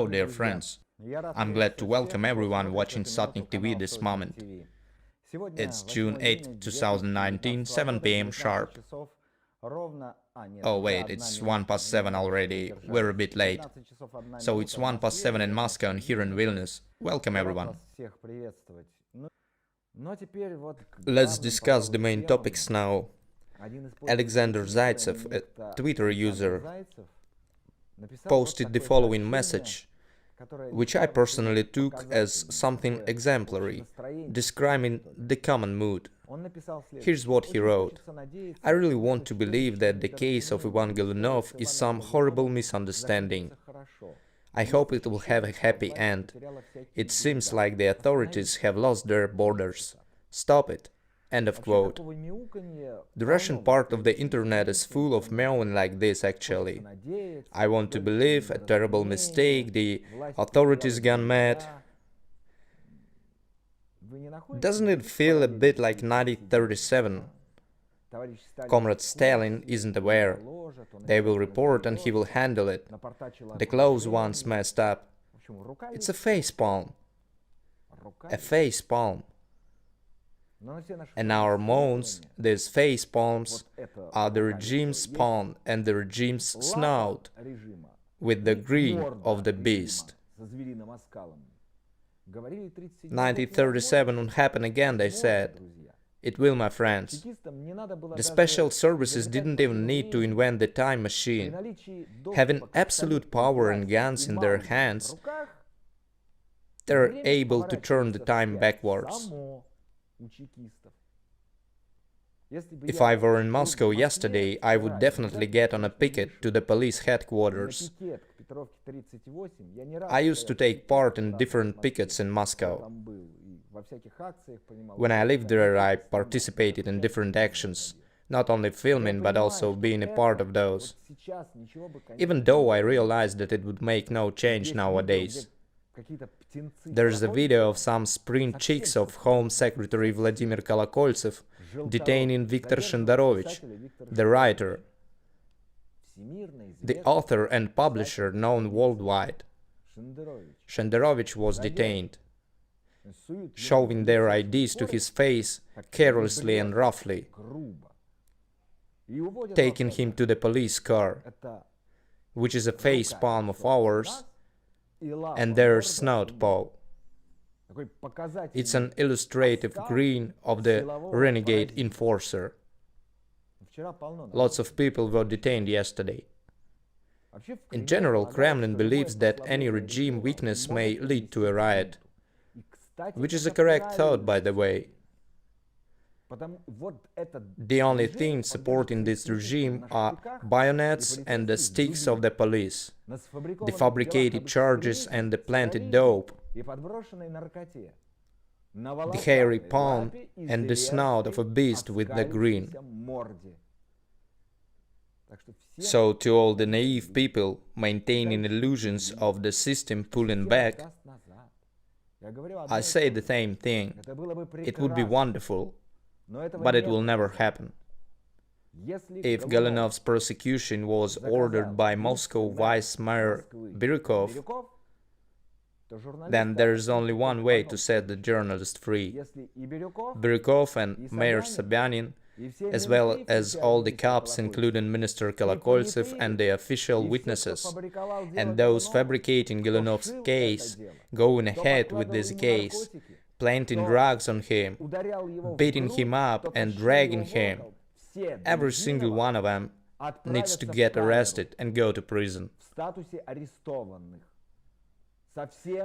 dear friends. I'm glad to welcome everyone watching Sotnik-TV this moment. It's June 8, 2019, 7 p.m. sharp. Oh wait, it's 1 past 7 already, we're a bit late. So it's 1 past 7 in Moscow and here in Vilnius. Welcome everyone. Let's discuss the main topics now. Alexander Zaitsev, a Twitter user, posted the following message, which I personally took as something exemplary, describing the common mood. Here's what he wrote. I really want to believe that the case of Ivan Golunov is some horrible misunderstanding. I hope it will have a happy end. It seems like the authorities have lost their borders. Stop it. End of quote. The Russian part of the internet is full of meowing like this actually. I want to believe, a terrible mistake, the authorities gone mad. Doesn't it feel a bit like 1937? Comrade Stalin isn't aware. They will report and he will handle it. The close ones messed up. It's a facepalm. A facepalm. And our moans, these face palms, are the regime's palm and the regime's snout, with the grin of the beast. 1937 won't happen again, they said. It will, my friends. The special services didn't even need to invent the time machine. Having absolute power and guns in their hands, they're able to turn the time backwards. If I were in Moscow yesterday, I would definitely get on a picket to the police headquarters. I used to take part in different pickets in Moscow. When I lived there, I participated in different actions, not only filming, but also being a part of those. Even though I realized that it would make no change nowadays. There's a video of some spring chicks of Home Secretary Vladimir Kolokoltsev detaining Viktor Shenderovich, the writer, the author and publisher known worldwide. Shenderovich was detained, showing their IDs to his face carelessly and roughly, taking him to the police car, which is a facepalm of ours, and their Snoutpaw. It's an illustrative grin of the renegade enforcer. Lots of people were detained yesterday. In general, Kremlin believes that any regime weakness may lead to a riot, which is a correct thought, by the way. The only thing supporting this regime are bayonets and the sticks of the police, the fabricated charges and the planted dope, the hairy palm and the snout of a beast with the grin. So to all the naive people maintaining illusions of the system pulling back, I say the same thing. It would be wonderful, but it will never happen. If Golunov's prosecution was ordered by Moscow Vice Mayor Byrykov, then there is only one way to set the journalist free. Byrykov and Mayor Sobyanin, as well as all the cops, including Minister Kolokoltsev and the official witnesses, and those fabricating Golunov's case, going ahead with this case, planting drugs on him, beating him up and dragging him. Every single one of them needs to get arrested and go to prison.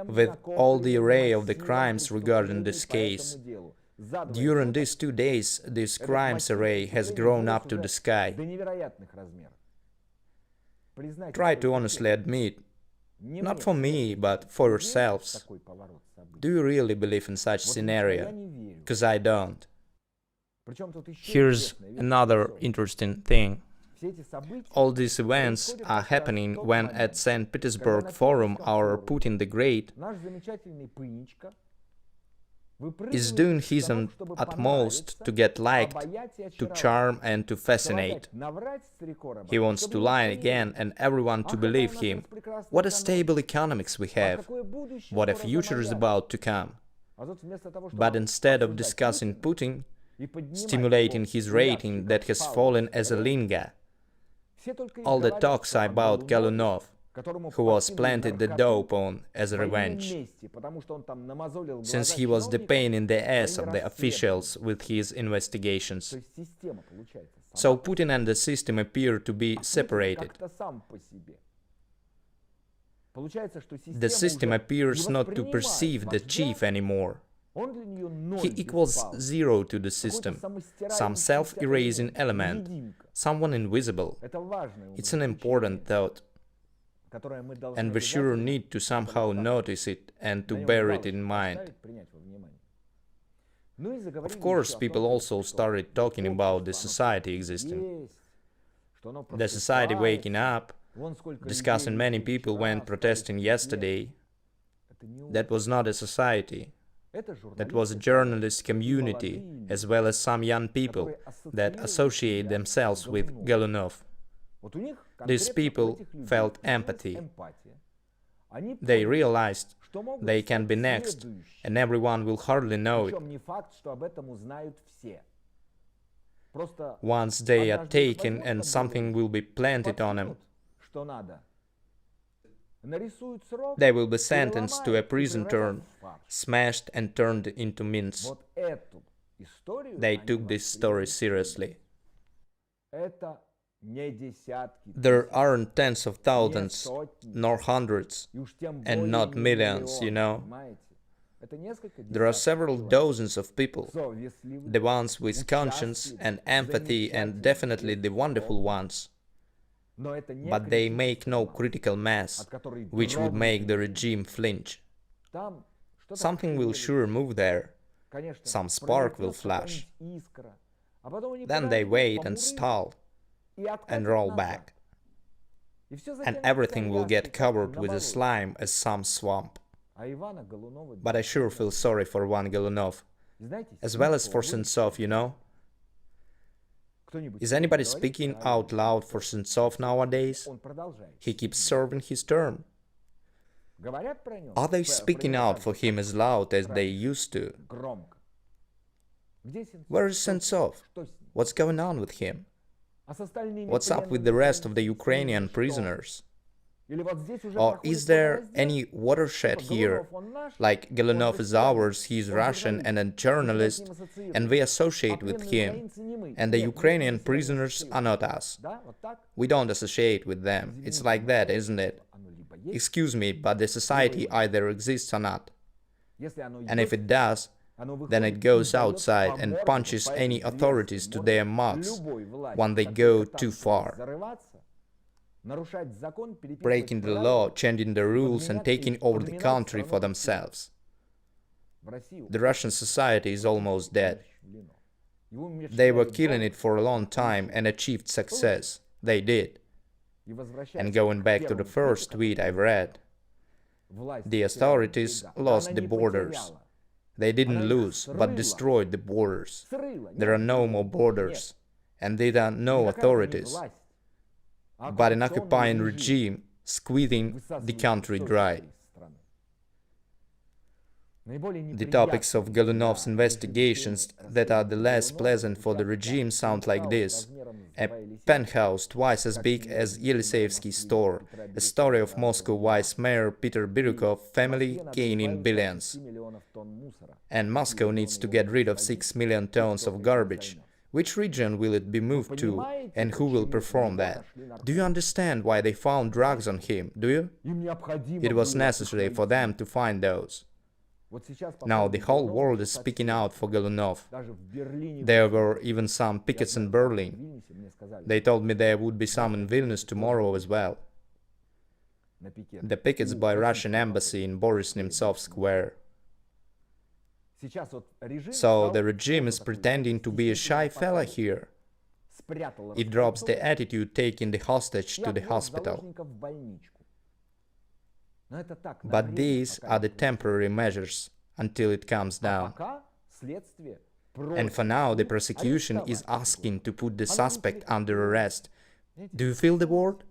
With all the array of the crimes regarding this case, during these 2 days, this crimes array has grown up to the sky. Try to honestly admit, not for me, but for yourselves. Do you really believe in such scenario? Because I don't. Here's another interesting thing. All these events are happening when at Saint-Petersburg Forum our Putin the Great is doing his utmost to get liked, to charm and to fascinate. He wants to lie again and everyone to believe him. What a stable economics we have! What a future is about to come! But instead of discussing Putin, stimulating his rating that has fallen as a linga, all the talks are about Golunov, who was planted the dope on as a revenge, since he was the pain in the ass of the officials with his investigations. So Putin and the system appear to be separated. The system appears not to perceive the chief anymore. He equals zero to the system, some self-erasing element, someone invisible. It's an important thought, and we sure need to somehow notice it and to bear it in mind. Of course, people also started talking about the society existing. The society waking up, discussing many people went protesting yesterday. That was not a society. That was a journalist community, as well as some young people that associate themselves with Golunov. These people felt empathy. They realized they can be next, and everyone will hardly know it. Once they are taken and something will be planted on them, they will be sentenced to a prison term, smashed and turned into mince. They took this story seriously. There aren't tens of thousands, nor hundreds, and not millions, you know. There are several dozens of people, the ones with conscience and empathy and definitely the wonderful ones. But they make no critical mass, which would make the regime flinch. Something will sure move there, some spark will flash. Then they wait and stall, and roll back. And everything will get covered with a slime as some swamp. But I sure feel sorry for one Golunov, as well as for Sentsov, you know. Is anybody speaking out loud for Sentsov nowadays? He keeps serving his term. Are they speaking out for him as loud as they used to? Where is Sentsov? What's going on with him? What's up with the rest of the Ukrainian prisoners? Or is there any watershed here, like Golunov is ours, he is Russian and a journalist, and we associate with him, and the Ukrainian prisoners are not us. We don't associate with them. It's like that, isn't it? Excuse me, but the society either exists or not. And if it does, then it goes outside and punches any authorities to their mugs when they go too far. Breaking the law, changing the rules and taking over the country for themselves. The Russian society is almost dead. They were killing it for a long time and achieved success. They did. And going back to the first tweet I've read, the authorities lost the borders. They didn't lose, but destroyed the borders. There are no more borders, and there are no authorities, but an occupying regime squeezing the country dry. The topics of Golunov's investigations that are the less pleasant for the regime sound like this: a penthouse twice as big as Yeliseyevsky store, a story of Moscow vice mayor Peter Birukov family gaining billions. And Moscow needs to get rid of 6 million tons of garbage. Which region will it be moved to, and who will perform that? Do you understand why they found drugs on him, do you? It was necessary for them to find those. Now the whole world is speaking out for Golunov. There were even some pickets in Berlin. They told me there would be some in Vilnius tomorrow as well. The pickets by Russian embassy in Boris Nemtsov Square. So the regime is pretending to be a shy fella here. It drops the attitude taking the hostage to the hospital. But these are the temporary measures, until it comes down. And for now, the prosecution is asking to put the suspect under arrest. Do you feel the word?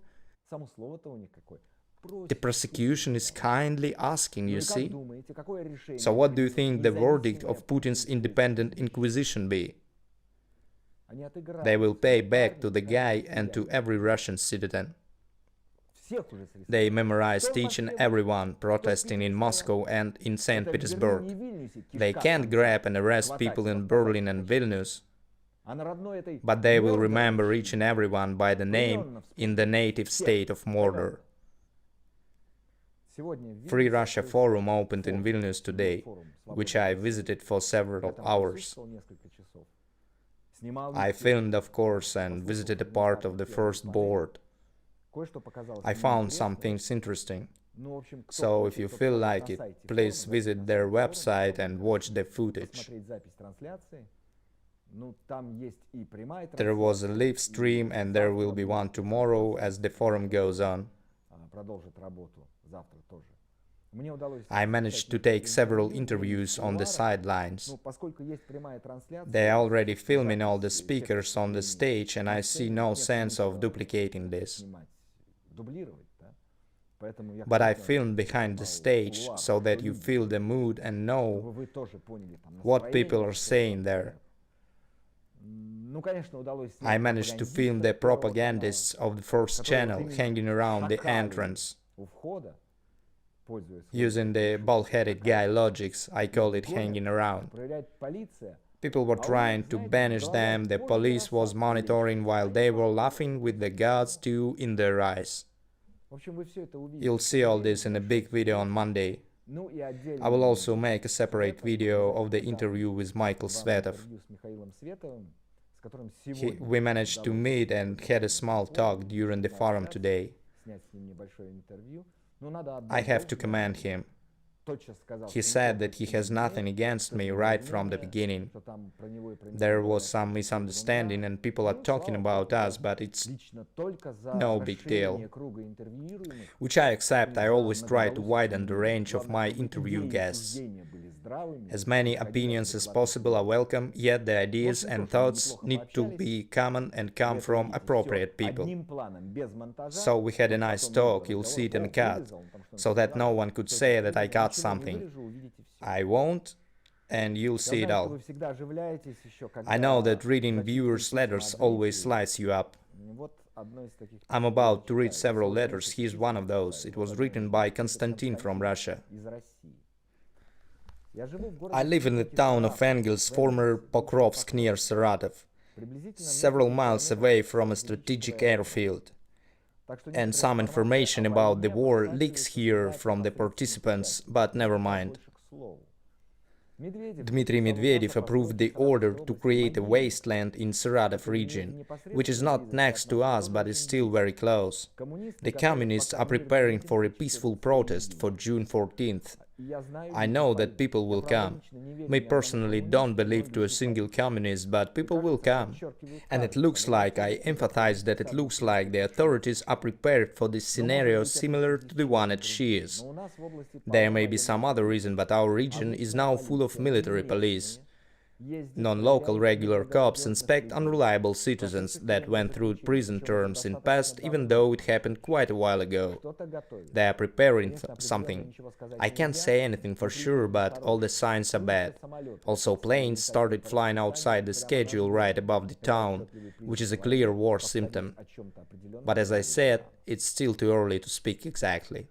The prosecution is kindly asking, you see? So what do you think the verdict of Putin's independent inquisition be? They will pay back to the guy and to every Russian citizen. They memorized each and everyone protesting in Moscow and in St. Petersburg. They can't grab and arrest people in Berlin and Vilnius, but they will remember each and everyone by the name in the native state of murder. Free Russia Forum opened in Vilnius today, which I visited for several hours. I filmed, of course, and visited a part of the first board. I found some things interesting. So if you feel like it, please visit their website and watch the footage. There was a live stream and there will be one tomorrow as the forum goes on. I managed to take several interviews on the sidelines. They are already filming all the speakers on the stage and I see no sense of duplicating this. But I filmed behind the stage so that you feel the mood and know what people are saying there. I managed to film the propagandists of the first channel hanging around the entrance. Using the bald-headed guy logics, I call it hanging around. People were trying to banish them, the police was monitoring while they were laughing with the God's dew in their eyes. You'll see all this in a big video on Monday. I will also make a separate video of the interview with Michael Svetov. We managed to meet and had a small talk during the forum today. I have to commend him. He said that he has nothing against me right from the beginning. There was some misunderstanding and people are talking about us, but it's no big deal. Which I accept. I always try to widen the range of my interview guests. As many opinions as possible are welcome, yet the ideas and thoughts need to be common and come from appropriate people. So we had a nice talk, you'll see it in a cut, so that no one could say that I got something. I won't, and you'll see it all. I know that reading viewers' letters always lights you up. I'm about to read several letters, here's one of those. It was written by Konstantin from Russia. I live in the town of Engels, former Pokrovsk near Saratov, several miles away from a strategic airfield. And some information about the war leaks here from the participants, but never mind. Dmitry Medvedev approved the order to create a wasteland in Saratov region, which is not next to us but is still very close. The communists are preparing for a peaceful protest for June 14th. I know that people will come. Me personally don't believe to a single communist, but people will come. And it looks like, I emphasize that it looks like the authorities are prepared for this scenario similar to the one at Šiaulių. There may be some other reason, but our region is now full of military police. Non-local regular cops inspect unreliable citizens that went through prison terms in past, even though it happened quite a while ago. They are preparing something. I can't say anything for sure, but all the signs are bad. Also, planes started flying outside the schedule right above the town, which is a clear war symptom. But as I said, it's still too early to speak exactly.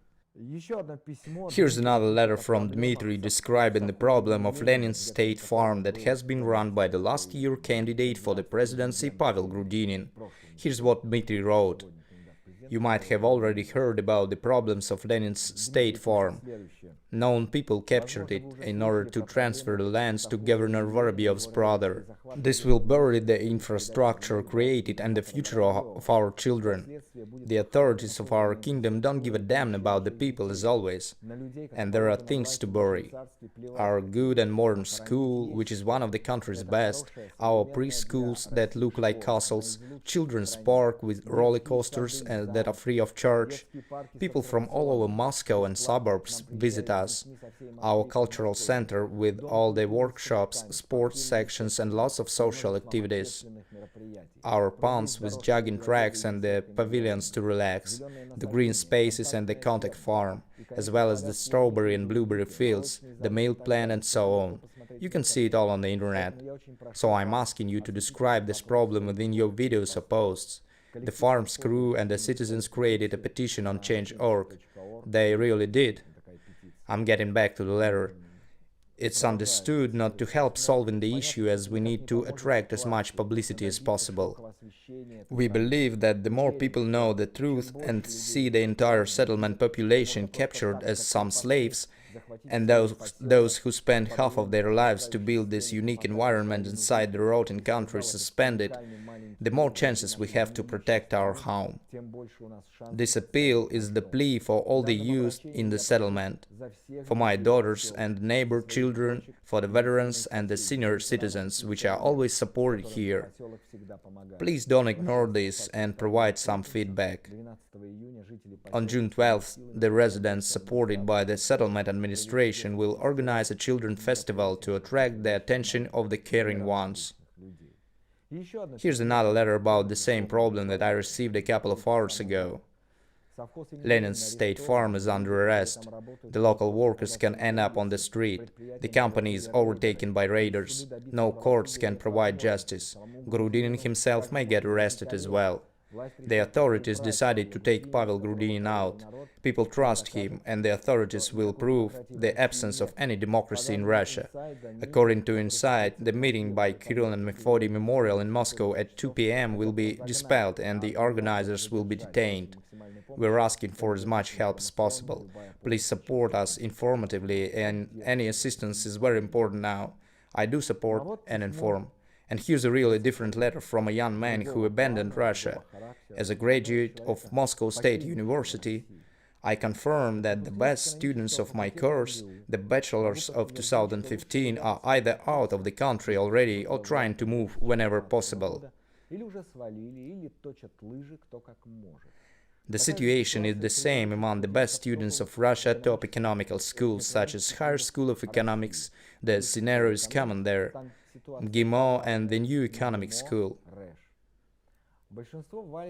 Here's another letter from Dmitry describing the problem of Lenin's state farm that has been run by the last year candidate for the presidency Pavel Grudinin. Here's what Dmitry wrote. You might have already heard about the problems of Lenin's state farm. Known people captured it in order to transfer the lands to Governor Vorobyev's brother. This will bury the infrastructure created and the future of our children. The authorities of our kingdom don't give a damn about the people as always. And there are things to bury. Our good and modern school, which is one of the country's best, our preschools that look like castles, children's park with roller coasters and that are free of charge. People from all over Moscow and suburbs visit us Donbass, our cultural center with all the workshops, sports sections and lots of social activities, our ponds with jogging tracks and the pavilions to relax, the green spaces and the contact farm, as well as the strawberry and blueberry fields, the milk plant and so on. You can see it all on the internet. So I'm asking you to describe this problem within your videos or posts. The farm's crew and the citizens created a petition on Change.org. They really did. I'm getting back to the letter. It's understood not to help solving the issue as we need to attract as much publicity as possible. We believe that the more people know the truth and see the entire settlement population captured as some slaves, and those who spend half of their lives to build this unique environment inside the rotten country suspended, the more chances we have to protect our home. This appeal is the plea for all the youth in the settlement, for my daughters and neighbor children, for the veterans and the senior citizens, which are always supported here. Please don't ignore this and provide some feedback. On June 12th, the residents, supported by the settlement administration, will organize a children's festival to attract the attention of the caring ones. Here's another letter about the same problem that I received a couple of hours ago. Lenin's state farm is under arrest. The local workers can end up on the street. The company is overtaken by raiders. No courts can provide justice. Grudinin himself may get arrested as well. The authorities decided to take Pavel Grudinin out. People trust him, and the authorities will prove the absence of any democracy in Russia. According to Inside, the meeting by Kirill and Methody Memorial in Moscow at 2 p.m. will be dispelled and the organizers will be detained. We're asking for as much help as possible. Please support us informatively, and any assistance is very important now. I do support and inform. And here's a really different letter from a young man who abandoned Russia. As a graduate of Moscow State University, I confirm that the best students of my course, the bachelors of 2015, are either out of the country already or trying to move whenever possible. The situation is the same among the best students of Russia top economical schools, such as Higher School of Economics. The scenario is common there. GIMO and the New Economic School.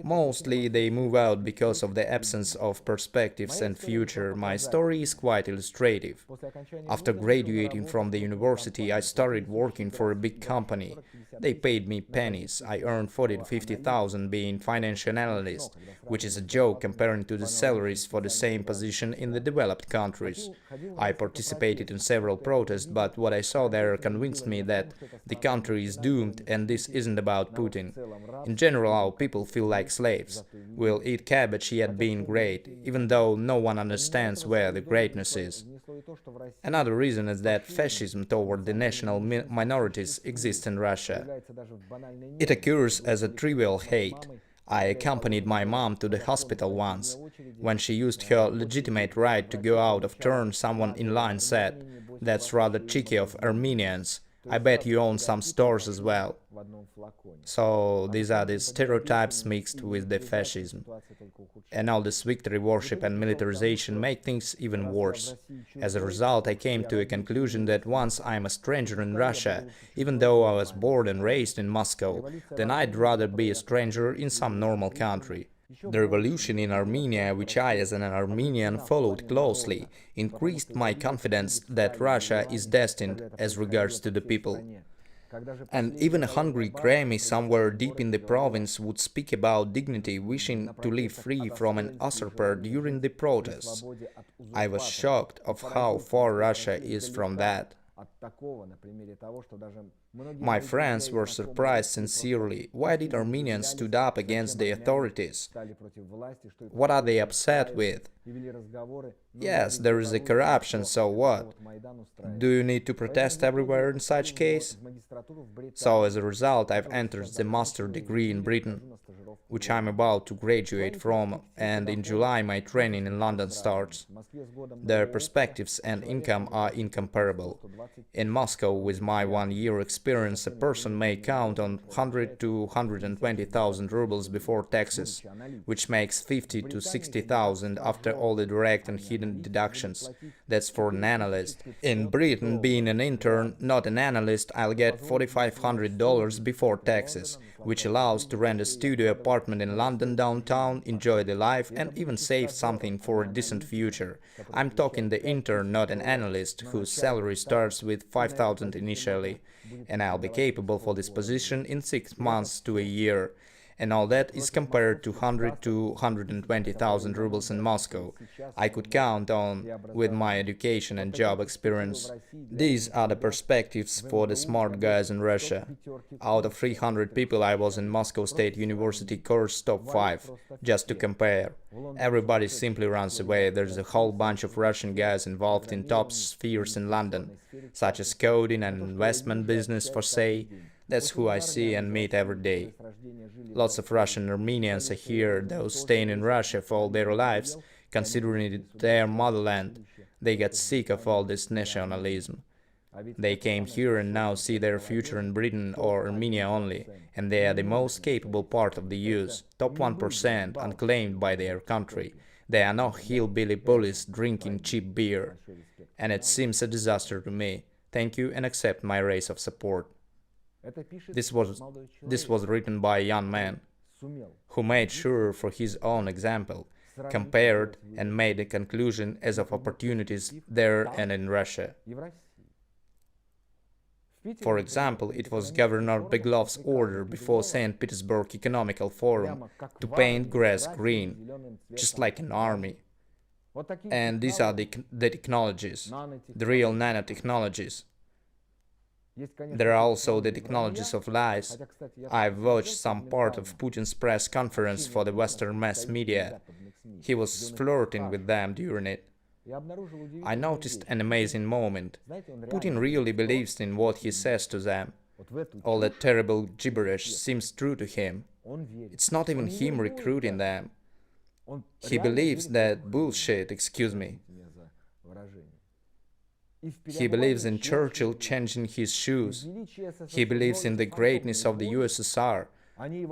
Mostly they move out because of the absence of perspectives and future. My story is quite illustrative. After graduating from the university, I started working for a big company. They paid me pennies. I earned 40 to 50,000 being financial analyst, which is a joke comparing to the salaries for the same position in the developed countries. I participated in several protests, but what I saw there convinced me that the country is doomed and this isn't about Putin. In general, our people feel like slaves. We'll eat cabbage yet being great, even though no one understands where the greatness is. Another reason is that fascism toward the national minorities exists in Russia. It occurs as a trivial hate. I accompanied my mom to the hospital once. When she used her legitimate right to go out of turn, someone in line said, "That's rather cheeky of Armenians. I bet you own some stores as well." So these are the stereotypes mixed with the fascism. And all this victory worship and militarization make things even worse. As a result, I came to a conclusion that once I'm a stranger in Russia, even though I was born and raised in Moscow, then I'd rather be a stranger in some normal country. The revolution in Armenia, which I as an Armenian followed closely, increased my confidence that Russia is destined as regards to the people. And even a hungry Grammy somewhere deep in the province would speak about dignity, wishing to live free from an usurper during the protests. I was shocked of how far Russia is from that. My friends were surprised sincerely. Why did Armenians stood up against the authorities? What are they upset with? Yes, there is a corruption, so what? Do you need to protest everywhere in such case? So as a result, I've entered the master degree in Britain. which I'm about to graduate from, and in July my training in London starts. Their perspectives and income are incomparable. In Moscow, with my 1 year experience, a person may count on 100 to 120,000 rubles before taxes, which makes 50 to 60,000 after all the direct and hidden deductions. That's for an analyst. In Britain, being an intern, not an analyst, I'll get $4,500 before taxes, which allows to rent a studio apartment in London downtown, enjoy the life, and even save something for a decent future. I'm talking the intern, not an analyst, whose salary starts with 5,000 initially, and I'll be capable for this position in 6 months to a year. And all that is compared to 100 to 120,000 rubles in Moscow. I could count on with my education and job experience. These are the perspectives for the smart guys in Russia. Out of 300 people, I was in Moscow State University course top 5, just to compare. Everybody simply runs away. There's a whole bunch of Russian guys involved in top spheres in London, such as coding and investment business, for say. That's who I see and meet every day. Lots of Russian Armenians are here, those staying in Russia for all their lives, considering it their motherland. They get sick of all this nationalism. They came here and now see their future in Britain or Armenia only, and they are the most capable part of the youth, top 1%, unclaimed by their country. They are not hillbilly bullies drinking cheap beer. And it seems a disaster to me. Thank you and accept my race of support. This was written by a young man who made sure for his own example, compared and made a conclusion as of opportunities there and in Russia. For example, it was Governor Beglov's order before Saint-Petersburg Economic Forum to paint grass green, just like an army. And these are the technologies, the real nanotechnologies. There are also the technologies of lies. I've watched some part of Putin's press conference for the Western mass media. He was flirting with them during it. I noticed an amazing moment. Putin really believes in what he says to them. All that terrible gibberish seems true to him. It's not even him recruiting them. He believes that bullshit, excuse me. He believes in Churchill changing his shoes. He believes in the greatness of the USSR.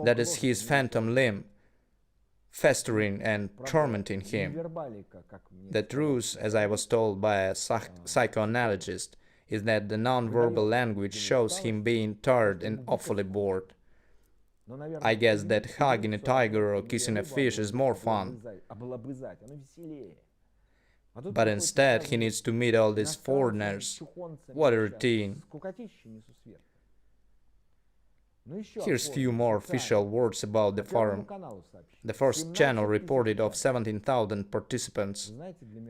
That is his phantom limb, festering and tormenting him. The truth, as I was told by a psychoanalyst, is that the non-verbal language shows him being tired and awfully bored. I guess that hugging a tiger or kissing a fish is more fun. But instead, he needs to meet all these foreigners. What a routine. Here's few more official words about the forum. The first channel reported of 17,000 participants.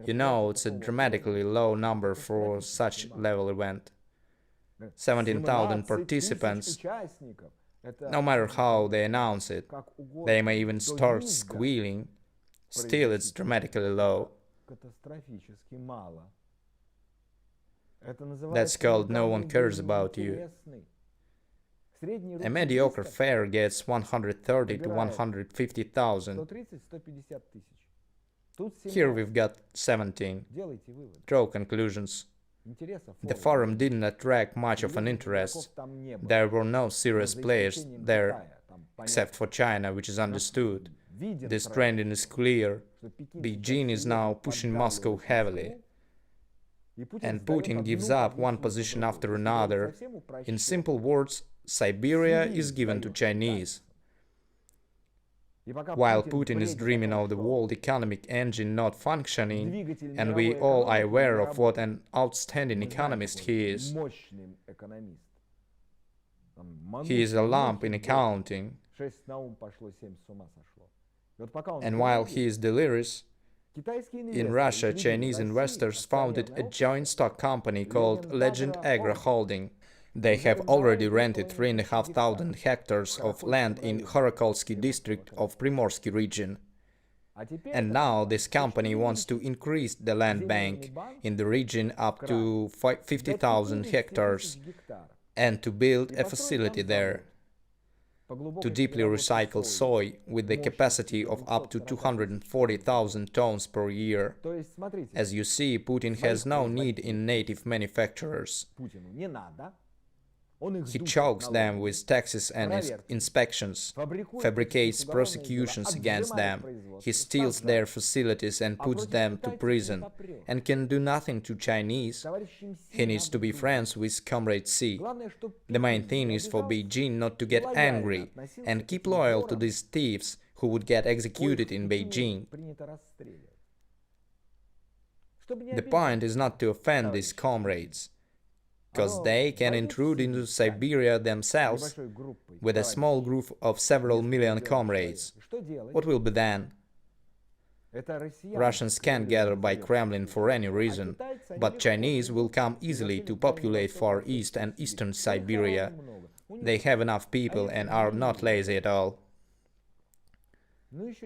You know, it's a dramatically low number for such level event. 17,000 participants. No matter how they announce it, they may even start squealing. Still, it's dramatically low. That's called no one cares about you. A mediocre fair gets 130 to 150,000. Here we've got 17. Draw conclusions. The forum didn't attract much of an interest. There were no serious players there, except for China, which is understood. This trending is clear. Beijing is now pushing Moscow heavily. And Putin gives up one position after another. In simple words, Siberia is given to Chinese. While Putin is dreaming of the world economic engine not functioning, and we all are aware of what an outstanding economist he is. He is a lump in accounting. And while he is delirious, in Russia, Chinese investors founded a joint stock company called Legend Agro Holding. They have already rented 3,500 hectares of land in Khorokolsky district of Primorsky region. And now this company wants to increase the land bank in the region up to 50,000 hectares and to build a facility there. to deeply recycle soy with the capacity of up to 240,000 tons per year. As you see, Putin has no need in native manufacturers. He chokes them with taxes and inspections, fabricates prosecutions against them, he steals their facilities and puts them to prison, and can do nothing to Chinese. He needs to be friends with Comrade Xi. The main thing is for Beijing not to get angry and keep loyal to these thieves who would get executed in Beijing. The point is not to offend these comrades, because they can intrude into Siberia themselves with a small group of several million comrades. What will be then? Russians can't gather by Kremlin for any reason, but Chinese will come easily to populate Far East and Eastern Siberia. They have enough people and are not lazy at all.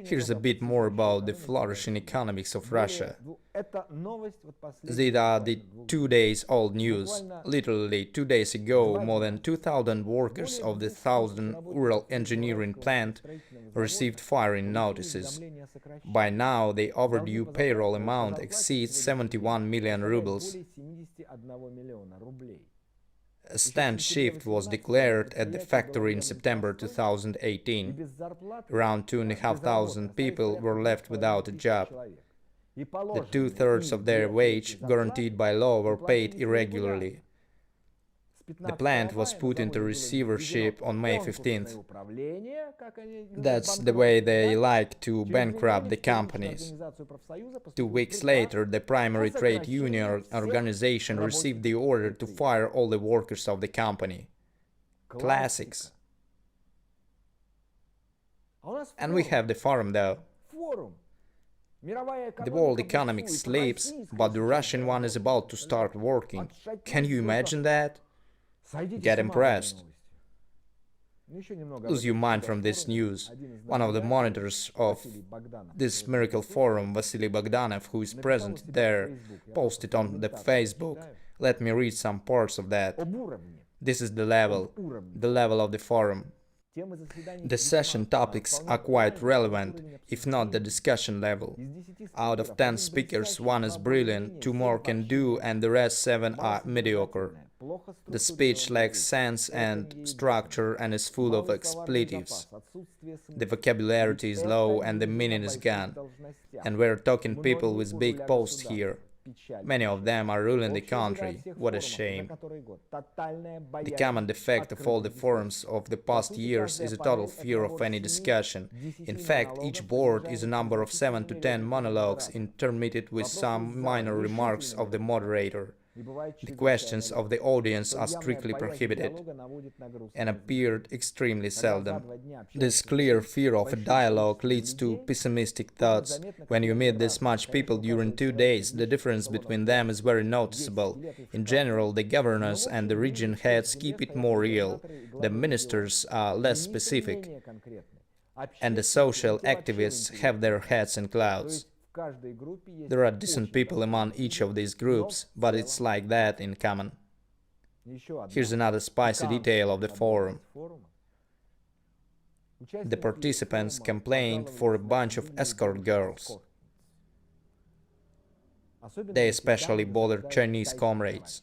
Here's a bit more about the flourishing economics of Russia. These are the 2 days old news. Literally 2 days ago, more than 2,000 workers of the 1,000 Ural engineering plant received firing notices. By now, the overdue payroll amount exceeds 71 million rubles. A stand shift was declared at the factory in September 2018. Around 2,500 people were left without a job. The 2/3 of their wage, guaranteed by law, were paid irregularly. The plant was put into receivership on May 15th. That's the way they like to bankrupt the companies. 2 weeks later, the primary trade union organization received the order to fire all the workers of the company. Classics. And we have the forum though. The world economy sleeps, but the Russian one is about to start working. Can you imagine that? Get impressed. Lose your mind from this news. One of the monitors of this miracle forum, Vasily Bogdanov, who is present there, posted on the Facebook. Let me read some parts of that. This is the level of the forum. The session topics are quite relevant, if not the discussion level. Out of 10 speakers, 1 is brilliant, 2 more can do, and the rest 7 are mediocre. The speech lacks sense and structure and is full of expletives. The vocabulary is low and the meaning is gone. And we're talking people with big posts here. Many of them are ruling the country. What a shame. The common defect of all the forums of the past years is a total fear of any discussion. In fact, each board is a number of 7 to 10 monologues intermittent with some minor remarks of the moderator. The questions of the audience are strictly prohibited and appeared extremely seldom. This clear fear of a dialogue leads to pessimistic thoughts. When you meet this much people during 2 days, the difference between them is very noticeable. In general, the governors and the region heads keep it more real. The ministers are less specific, and the social activists have their heads in clouds. There are decent people among each of these groups, but it's like that in common. Here's another spicy detail of the forum. The participants complained for a bunch of escort girls. They especially bothered Chinese comrades.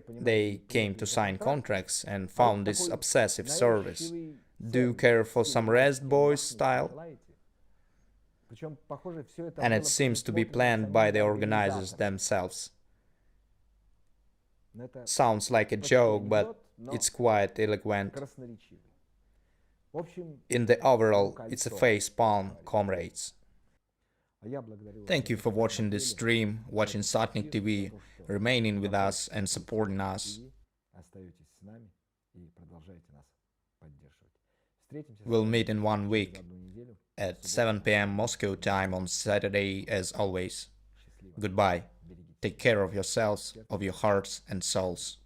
They came to sign contracts and found this obsessive service. Do you care for some rest, boys style? And it seems to be planned by the organizers themselves. Sounds like a joke, but it's quite eloquent. In the overall, it's a facepalm, comrades. Thank you for watching this stream, watching Sotnik-TV, remaining with us and supporting us. We'll meet in 1 week at 7 p.m. Moscow time on Saturday as always. Goodbye. Take care of yourselves, of your hearts and souls.